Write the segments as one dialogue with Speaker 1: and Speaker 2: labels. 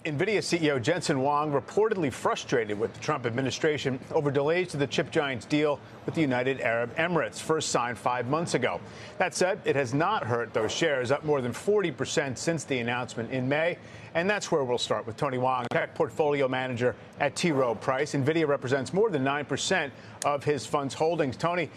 Speaker 1: Nvidia CEO Jensen Wang reportedly frustrated with the Trump administration over delays to the chip giant's deal with the United Arab Emirates, first signed 5 months ago. That said, it has not hurt those shares, up more than 40% since the announcement in May. And that's where we'll start with Tony Wang, tech portfolio manager at T. Rowe Price. Nvidia represents more than 9% of his fund's holdings. Tony,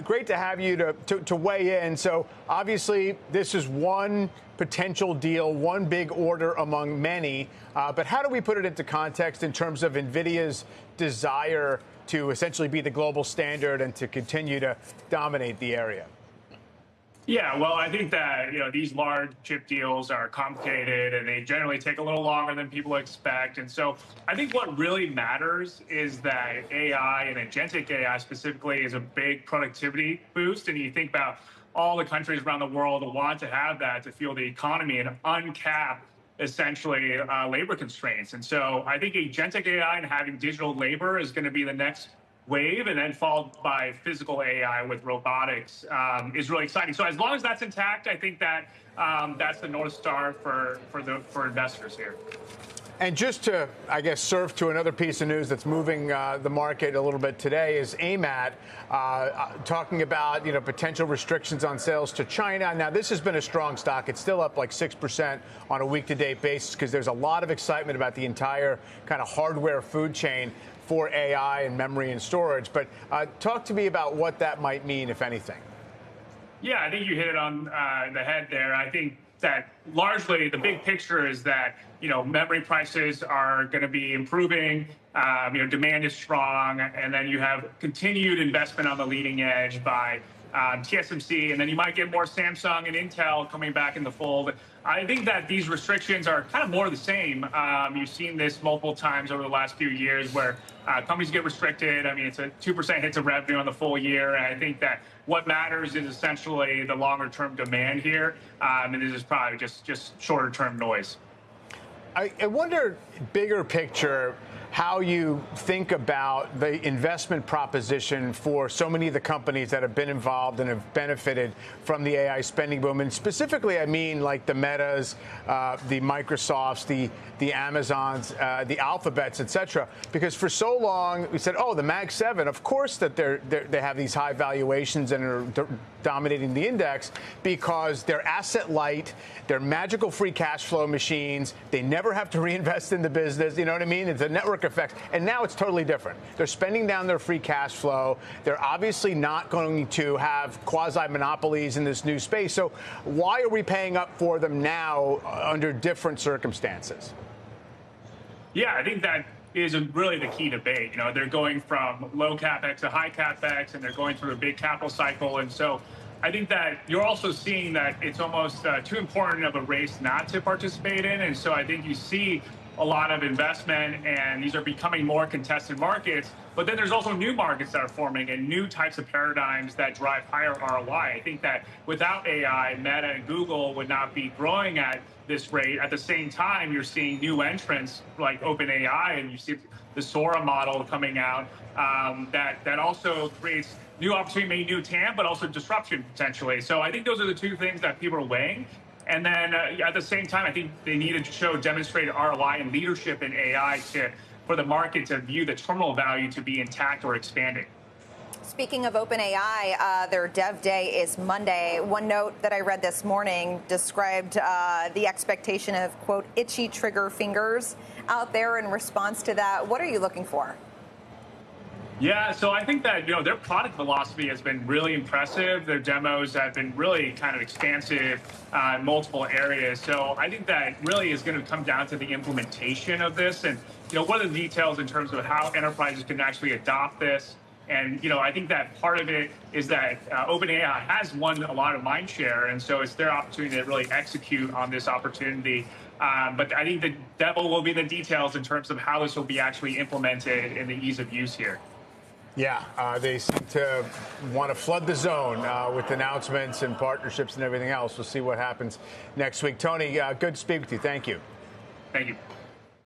Speaker 1: great to have you to weigh in. So obviously, this is one potential deal, one big order among many. But how do we put it into context in terms of Nvidia's desire to essentially be the global standard and to continue to dominate the area?
Speaker 2: Yeah, well, I think that, these large chip deals are complicated and they generally take a little longer than people expect. And so I think what really matters is that AI and agentic AI specifically is a big productivity boost. And you think about all the countries around the world that want to have that to fuel the economy and uncap essentially labor constraints. And so I think agentic AI and having digital labor is going to be the next wave, and then followed by physical AI with robotics is really exciting. So as long as that's intact, I think that that's the North Star for investors here.
Speaker 1: And just to, I guess, serve to another piece of news that's moving the market a little bit today is AMAT talking about, potential restrictions on sales to China. Now, this has been a strong stock. It's still up like 6% on a week-to-date basis because there's a lot of excitement about the entire kind of hardware food chain for AI and memory and storage. But talk to me about what that might mean, if anything.
Speaker 2: Yeah, I think you hit it on the head there. I think that largely the big picture is that, memory prices are going to be improving, demand is strong, and then you have continued investment on the leading edge by TSMC, and then you might get more Samsung and Intel coming back in the fold. I think that these restrictions are kind of more of the same. You've seen this multiple times over the last few years where companies get restricted. I mean, it's a 2% hit to revenue on the full year. And I think that what matters is essentially the longer term demand here. And this is probably just shorter term noise.
Speaker 1: I wonder, bigger picture, how you think about the investment proposition for so many of the companies that have been involved and have benefited from the AI spending boom. And specifically, I mean, like the Metas, the Microsofts, the Amazons, the Alphabets, et cetera. Because for so long, we said, oh, the Mag 7, of course that they have these high valuations and are dominating the index because they're asset light, they're magical free cash flow machines, they never have to reinvest in the business, you know what I mean? It's a network effect. And now it's totally different. They're spending down their free cash flow. They're obviously not going to have quasi-monopolies in this new space. So why are we paying up for them now under different circumstances?
Speaker 2: Yeah, I think that is really the key debate. They're going from low capex to high capex, and they're going through a big capital cycle. And so I think that you're also seeing that it's almost too important of a race not to participate in. And so I think you see a lot of investment, and these are becoming more contested markets. But then there's also new markets that are forming and new types of paradigms that drive higher ROI. I think that without AI, Meta and Google would not be growing at this rate. At the same time, you're seeing new entrants like OpenAI, and you see the Sora model coming out that also creates new opportunity, maybe new TAM, but also disruption potentially. So I think those are the two things that people are weighing. And then at the same time, I think they need to demonstrate ROI and leadership in AI for the market to view the terminal value to be intact or expanding.
Speaker 3: Speaking of OpenAI, their dev day is Monday. One note that I read this morning described the expectation of, quote, itchy trigger fingers out there in response to that. What are you looking for?
Speaker 2: Yeah, so I think that, their product philosophy has been really impressive. Their demos have been really kind of expansive in multiple areas. So I think that really is going to come down to the implementation of this. And, what are the details in terms of how enterprises can actually adopt this? And, I think that part of it is that OpenAI has won a lot of mind share. And so it's their opportunity to really execute on this opportunity. But I think the devil will be the details in terms of how this will be actually implemented and the ease of use here.
Speaker 1: Yeah, they seem to want to flood the zone with announcements and partnerships and everything else. We'll see what happens next week. Tony, good to speak with you. Thank you.
Speaker 2: Thank you.